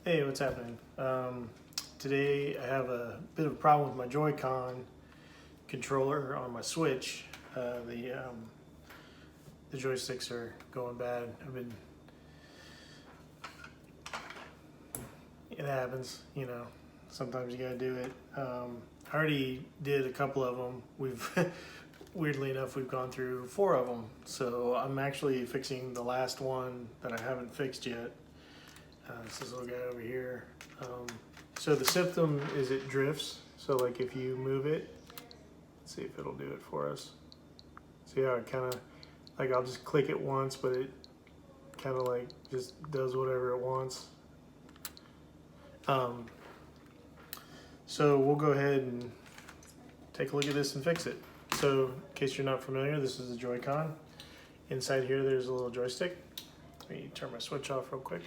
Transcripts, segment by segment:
Hey, what's happening? Today I have a bit of a problem with my Joy-Con controller on my Switch. The joysticks are going bad. It happens, you know. Sometimes you gotta do it. I already did a couple of them. Weirdly enough, we've gone through 4 of them. So I'm actually fixing the last one that I haven't fixed yet. It's this little guy over here. So the symptom is it drifts. So like if you move it, let's see if it'll do it for us. See how it kind of, like I'll just click it once, but it kind of like just does whatever it wants. So we'll go ahead and take a look at this and fix it. So in case you're not familiar, this is the Joy-Con. Inside here there's a little joystick. Let me turn my switch off real quick.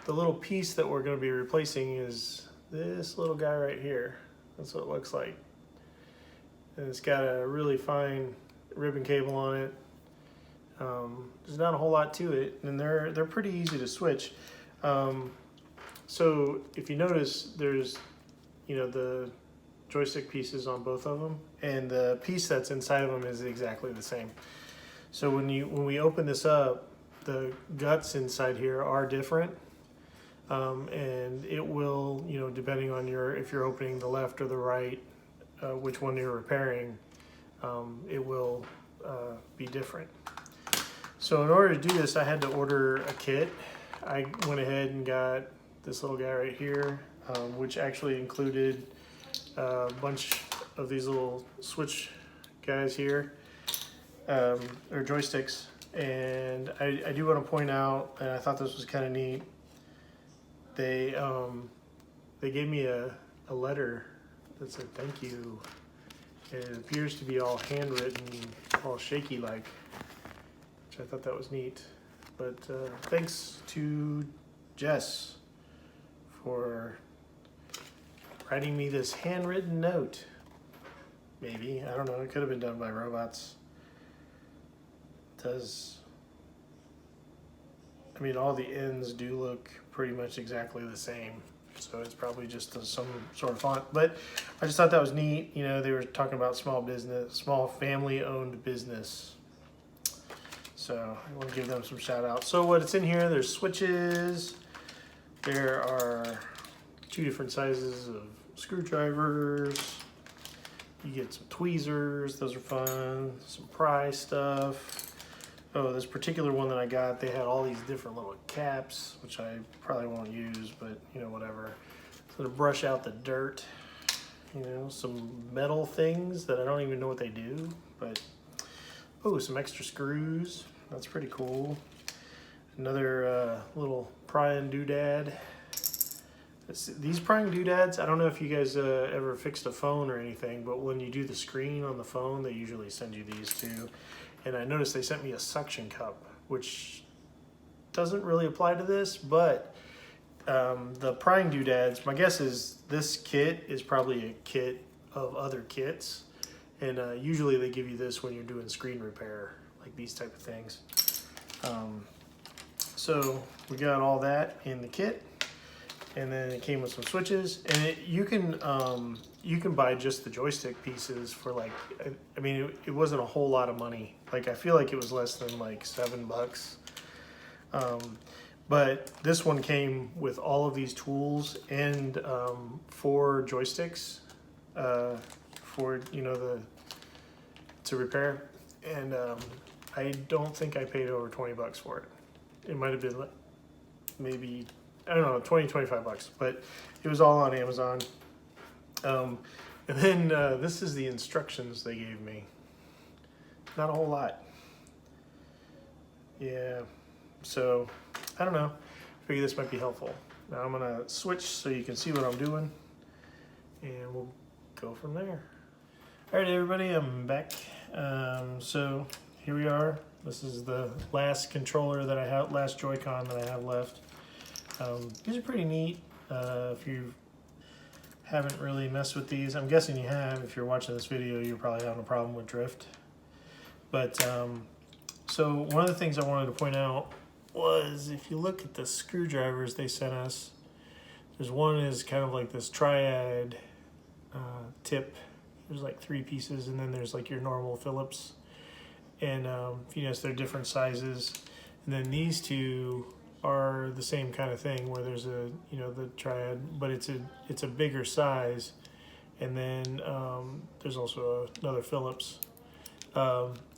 The little piece that we're going to be replacing is this little guy right here. That's what it looks like. And it's got a really fine ribbon cable on it. There's not a whole lot to it, and they're pretty easy to switch. So if you notice, there's the joystick pieces on both of them, and the piece that's inside of them is exactly the same. So when we open this up, the guts inside here are different, and it will, depending on if you're opening the left or the right, which one you're repairing, it will be different. So in order to do this, I had to order a kit. I went ahead and got this little guy right here, which actually included a bunch of these little switch guys here, or joysticks. And I do want to point out, and I thought this was kind of neat, they gave me a letter that said thank you, and it appears to be all handwritten, all shaky like, which I thought that was neat. But thanks to Jess for writing me this handwritten note. Maybe, I don't know, it could have been done by robots. All the ends do look pretty much exactly the same, so it's probably just some sort of font, but I just thought that was neat. They were talking about small family-owned business, so I want to give them some shout out. So what's in here, there's switches, there are 2 different sizes of screwdrivers, you get some tweezers, those are fun, some pry stuff. Oh, this particular one that I got, they had all these different little caps, which I probably won't use, but whatever. So to brush out the dirt, some metal things that I don't even know what they do, but oh, some extra screws. That's pretty cool. Another little prying doodad. These prying doodads, I don't know if you guys ever fixed a phone or anything, but when you do the screen on the phone, they usually send you these too. And I noticed they sent me a suction cup, which doesn't really apply to this, but the prying doodads, my guess is this kit is probably a kit of other kits. And usually they give you this when you're doing screen repair, like these type of things. So we got all that in the kit. And then it came with some switches, and you can buy just the joystick pieces for like, it wasn't a whole lot of money. Like I feel like it was less than like $7. But this one came with all of these tools and 4 joysticks for to repair. And I don't think I paid over 20 bucks for it. It might have been maybe, I don't know, 20, 25 bucks, but it was all on Amazon. And then this is the instructions they gave me. Not a whole lot. Yeah, so I don't know. I figure this might be helpful. Now I'm gonna switch so you can see what I'm doing, and we'll go from there. All right, everybody, I'm back. So here we are. This is the last controller that I have, last Joy-Con that I have left. These are pretty neat. If you haven't really messed with these, I'm guessing you have. If you're watching this video, you're probably having a problem with drift. But so one of the things I wanted to point out was, if you look at the screwdrivers they sent us, there's one is kind of like this triad tip. There's like 3 pieces, and then there's like your normal Phillips. And if you notice, they're different sizes. And then these 2 are the same kind of thing, where there's a, you know, the triad, but it's a bigger size. And then there's also another Phillips.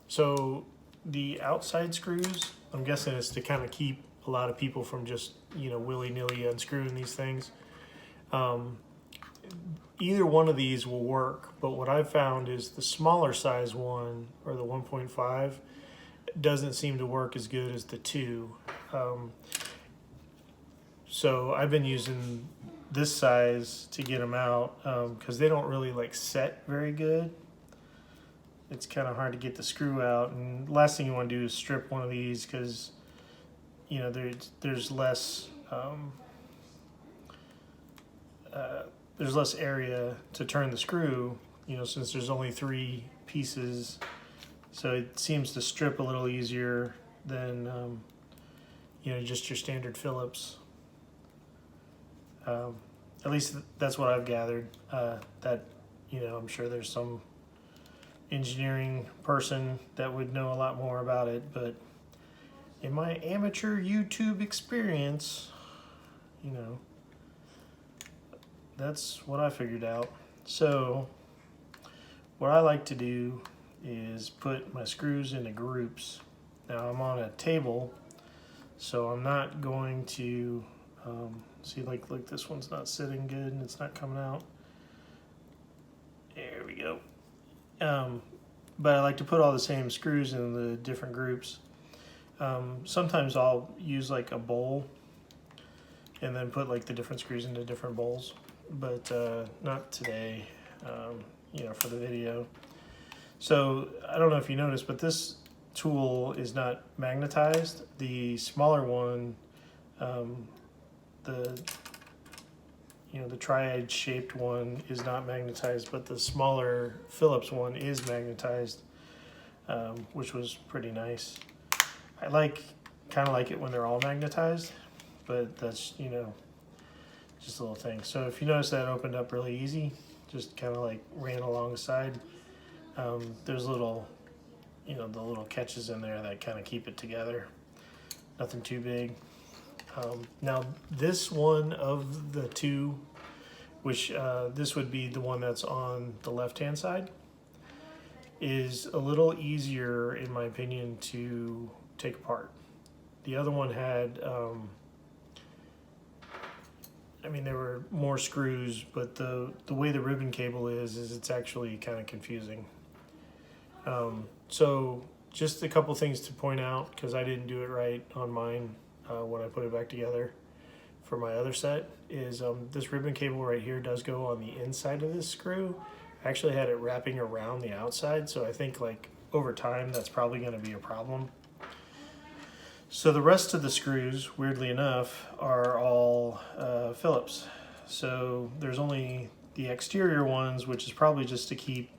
So the outside screws, I'm guessing, is to kind of keep a lot of people from just, you know, willy-nilly unscrewing these things. Either one of these will work, but what I've found is the smaller size one, or the 1.5, doesn't seem to work as good as the 2. So I've been using this size to get them out, because they don't really like set very good. It's kind of hard to get the screw out, and the last thing you want to do is strip one of these, because, you know, there's less area to turn the screw, you know, since there's only 3 pieces. So it seems to strip a little easier than you know, just your standard Phillips. At least that's what I've gathered. That, you know, I'm sure there's some engineering person that would know a lot more about it, but in my amateur YouTube experience, you know, that's what I figured out. So what I like to do is put my screws into groups. Now I'm on a table, so I'm not going to see, like this one's not sitting good and it's not coming out. There we go. But I like to put all the same screws in the different groups. Sometimes I'll use like a bowl and then put like the different screws into different bowls, but not today, you know, for the video. So I don't know if you noticed, but this tool is not magnetized. The smaller one, the triad shaped one is not magnetized, but the smaller Phillips one is magnetized, which was pretty nice. I kind of like it when they're all magnetized, but that's, you know, just a little thing. So if you notice, that opened up really easy, just kind of like ran alongside. There's little, you know, the little catches in there that kind of keep it together. Nothing too big. Now this one of the 2, which this would be the one that's on the left-hand side, is a little easier, in my opinion, to take apart. The other one had, I mean, there were more screws, but the way the ribbon cable is it's actually kind of confusing. So just a couple things to point out, because I didn't do it right on mine when I put it back together for my other set, is this ribbon cable right here does go on the inside of this screw. I actually had it wrapping around the outside, so I think like over time that's probably going to be a problem. So the rest of the screws, weirdly enough, are all Phillips. So there's only the exterior ones, which is probably just to keep,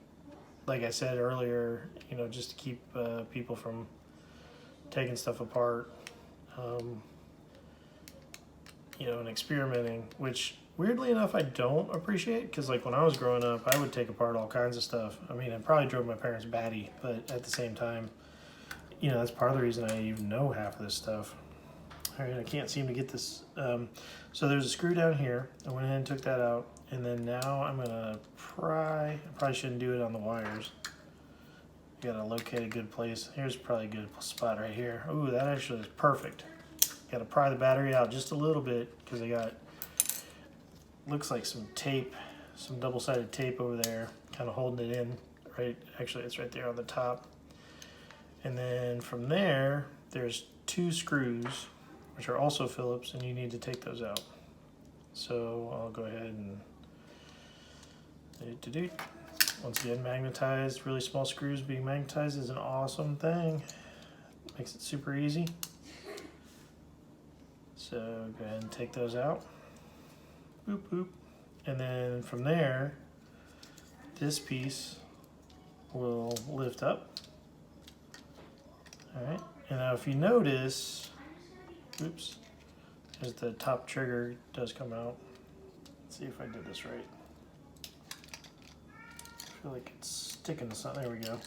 like I said earlier, you know, just to keep people from taking stuff apart, you know, and experimenting, which weirdly enough I don't appreciate, because like when I was growing up, I would take apart all kinds of stuff. I mean, I probably drove my parents batty, but at the same time, you know, that's part of the reason I even know half of this stuff. All right, I can't seem to get this. So there's a screw down here. I went ahead and took that out, and then now I'm gonna I probably shouldn't do it on the wires. You gotta locate a good place. Here's probably a good spot right here. Ooh, that actually is perfect. Gotta pry the battery out just a little bit, because I got, looks like some tape, some double-sided tape over there, kind of holding it in. Right, actually it's right there on the top. And then from there, there's 2 screws, which are also Phillips, and you need to take those out. So I'll go ahead and once again, magnetized. Really small screws being magnetized is an awesome thing. Makes it super easy. So go ahead and take those out. Boop, boop. And then from there, this piece will lift up. All right, and now if you notice, oops, as the top trigger does come out. Let's see if I did this right. I feel like it's sticking to something. There we go.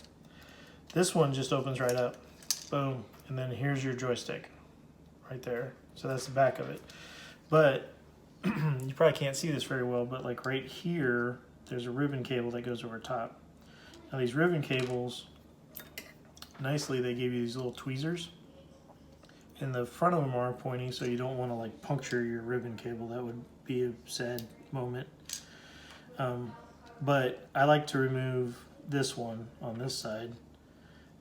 This one just opens right up. Boom. And then here's your joystick right there. So that's the back of it. But you probably can't see this very well, but like right here, there's a ribbon cable that goes over top. Now these ribbon cables, nicely they give you these little tweezers. And the front of them are pointy, so you don't want to like puncture your ribbon cable. That would be a sad moment. But I like to remove this one on this side.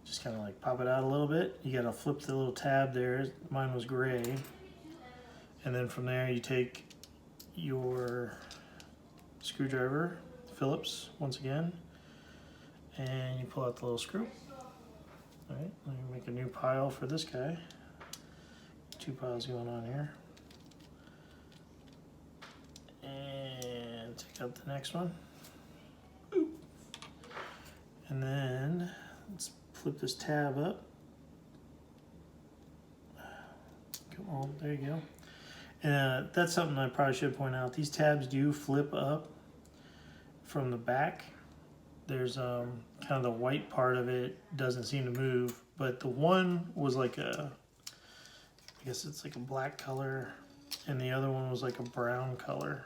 Just kind of like pop it out a little bit. You got to flip the little tab there. Mine was gray. And then from there you take your screwdriver, Phillips once again, and you pull out the little screw. All right, let me make a new pile for this guy. 2 piles going on here. And take out the next one. Boop. And then let's flip this tab up. Come on, there you go. And that's something I probably should point out. These tabs do flip up from the back. There's kind of the white part of it doesn't seem to move, but the one was like a, I guess it's like a black color, and the other one was like a brown color.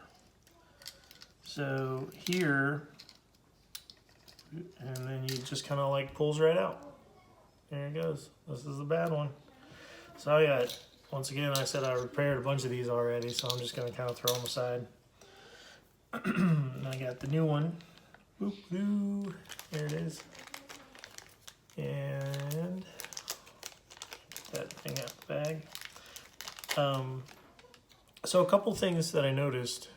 So here, and then you just kind of like pulls right out. There it goes. This is the bad one. So yeah, once again, I said I repaired a bunch of these already, so I'm just going to kind of throw them aside. I got the new one. Boop, boo. There it is. And get that thing out the bag. So a couple things that I noticed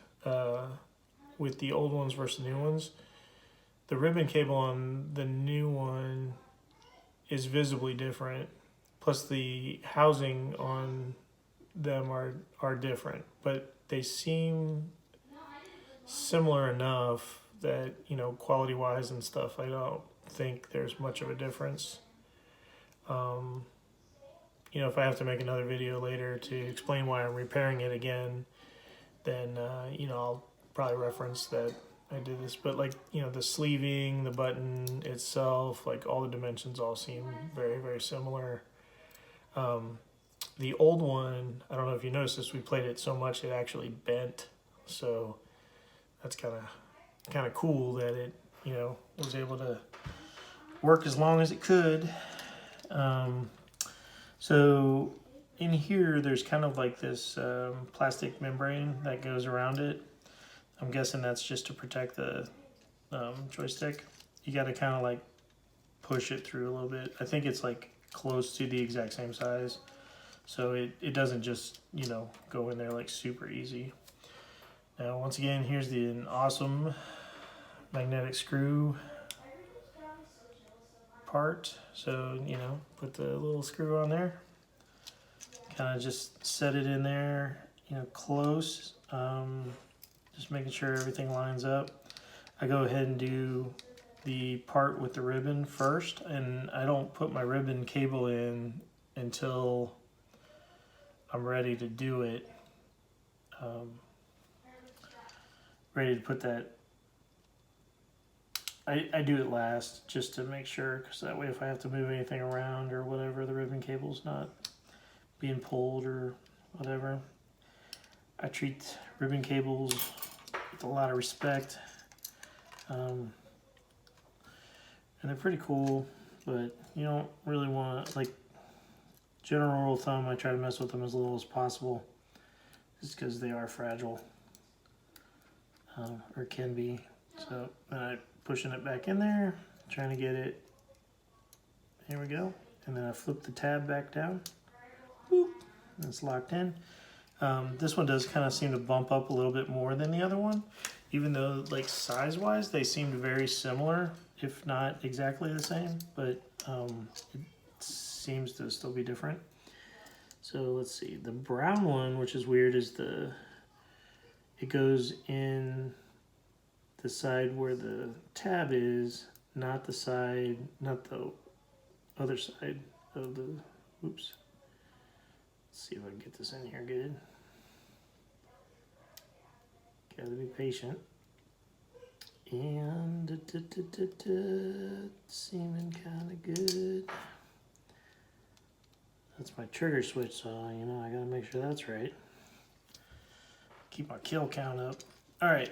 with the old ones versus the new ones. The ribbon cable on the new one is visibly different. Plus the housing on them are different, but they seem similar enough that, you know, quality wise and stuff, I don't think there's much of a difference. You know, if I have to make another video later to explain why I'm repairing it again, then, you know, I'll probably reference that I did this. But like, you know, the sleeving, the button itself, like all the dimensions all seem very, very similar. The old one, I don't know if you noticed this, we played it so much it actually bent. So that's kind of cool that it, you know, was able to work as long as it could. So in here, there's kind of like this plastic membrane that goes around it. I'm guessing that's just to protect the joystick. You got to kind of like push it through a little bit. I think it's like close to the exact same size. So it doesn't just, you know, go in there like super easy. Now, once again, here's an awesome magnetic screw part. So, you know, put the little screw on there. Kind of just set it in there, you know, close. Just making sure everything lines up. I go ahead and do the part with the ribbon first, and I don't put my ribbon cable in until I'm ready to do it. Ready to put that. I do it last just to make sure, because that way if I have to move anything around or whatever, the ribbon cable's not being pulled or whatever. I treat ribbon cables with a lot of respect. And they're pretty cool, but you don't really want to, like, general rule of thumb, I try to mess with them as little as possible, just because they are fragile, or can be. So then I pushing it back in there, trying to get it, here we go, and then I flip the tab back down, boop, and it's locked in. This one does kind of seem to bump up a little bit more than the other one, even though like size wise they seemed very similar, if not exactly the same, but it seems to still be different. So let's see, the brown one, which is weird, is it goes in the side where the tab is, not the other side of the, oops, Let's see if I can get this in here good. Gotta be patient. And seeming kind of good. That's my trigger switch, so you know I gotta make sure that's right. Keep my kill count up. All right,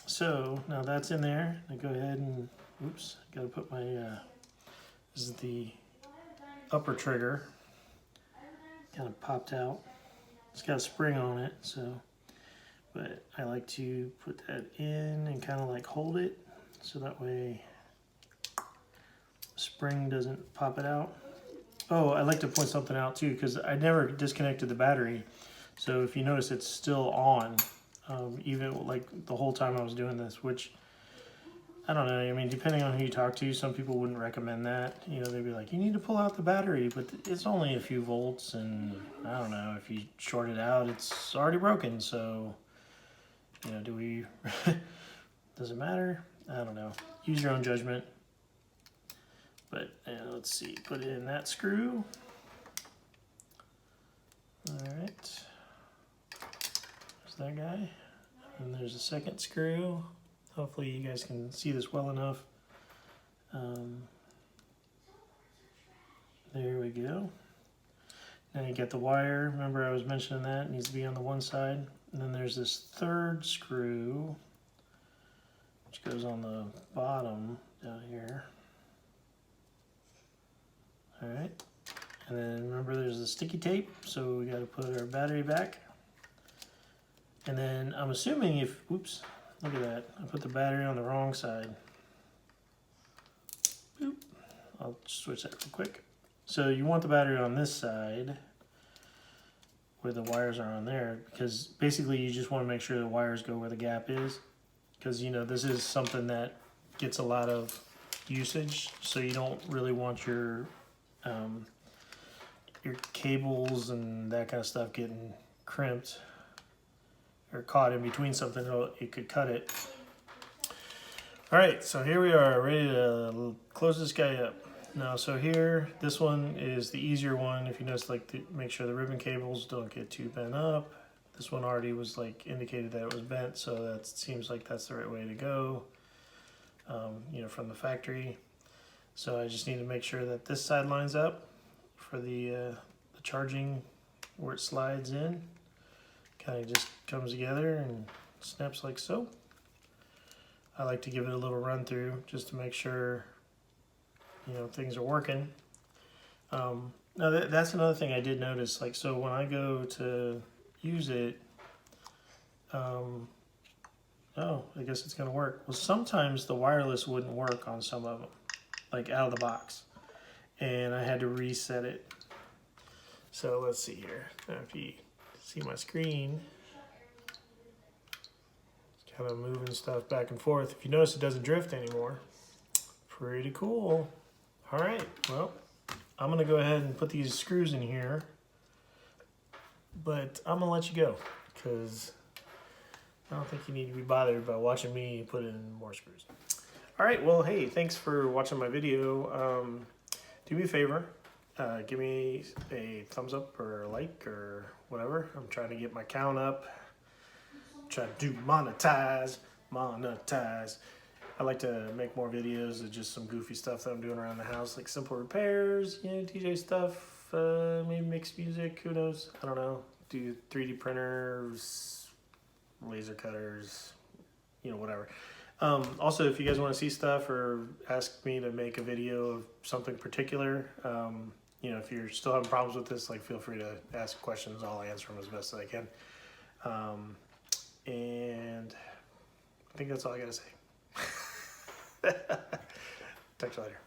so now that's in there. I go ahead and oops, gotta put my this is the upper trigger. Kind of popped out. It's got a spring on it, so. But I like to put that in and kind of like hold it so that way the spring doesn't pop it out. Oh, I like to point something out too because I never disconnected the battery. So if you notice, it's still on, even like the whole time I was doing this, which I don't know. I mean, depending on who you talk to, some people wouldn't recommend that. You know, they'd be like, you need to pull out the battery, but it's only a few volts, and I don't know, if you short it out, it's already broken. So, you know, do we, does it matter? I don't know. Use your own judgment. But let's see, put in that screw. All right. There's that guy. And there's a second screw. Hopefully you guys can see this well enough. There we go. Now you get the wire. Remember I was mentioning that it needs to be on the one side. And then there's this third screw, which goes on the bottom down here. All right. And then remember there's the sticky tape, so we got to put our battery back. And then I'm assuming if, oops, look at that. I put the battery on the wrong side. Boop. I'll switch that real quick. So you want the battery on this side where the wires are on there, because basically you just want to make sure the wires go where the gap is, because you know this is something that gets a lot of usage, so you don't really want your cables and that kind of stuff getting crimped or caught in between something. It could cut it. All right, so here we are, ready to close this guy up. Now, so here, this one is the easier one. If you notice, like, make sure the ribbon cables don't get too bent up. This one already was like indicated that it was bent, so that seems like that's the right way to go, you know, from the factory. So I just need to make sure that this side lines up for the charging where it slides in. Kind of just comes together and snaps like so. I like to give it a little run through just to make sure, you know, things are working. Now that's another thing I did notice. Like, so when I go to use it, oh, I guess it's gonna work. Well, sometimes the wireless wouldn't work on some of them, like out of the box, and I had to reset it. So let's see here. Now, if you see my screen, it's kind of moving stuff back and forth. If you notice, it doesn't drift anymore. Pretty cool. All right, well, I'm gonna go ahead and put these screws in here, but I'm gonna let you go because I don't think you need to be bothered by watching me put in more screws. All right, well, hey, thanks for watching my video. Do me a favor, give me a thumbs up or a like or whatever. I'm trying to get my count up, trying to do monetize. I like to make more videos of just some goofy stuff that I'm doing around the house, like simple repairs, you know, DJ stuff, maybe mix music, who knows, I don't know, do 3D printers, laser cutters, you know, whatever. Also, if you guys want to see stuff or ask me to make a video of something particular, you know, if you're still having problems with this, like, feel free to ask questions. I'll answer them as best as I can. And I think that's all I gotta say. Talk to you later.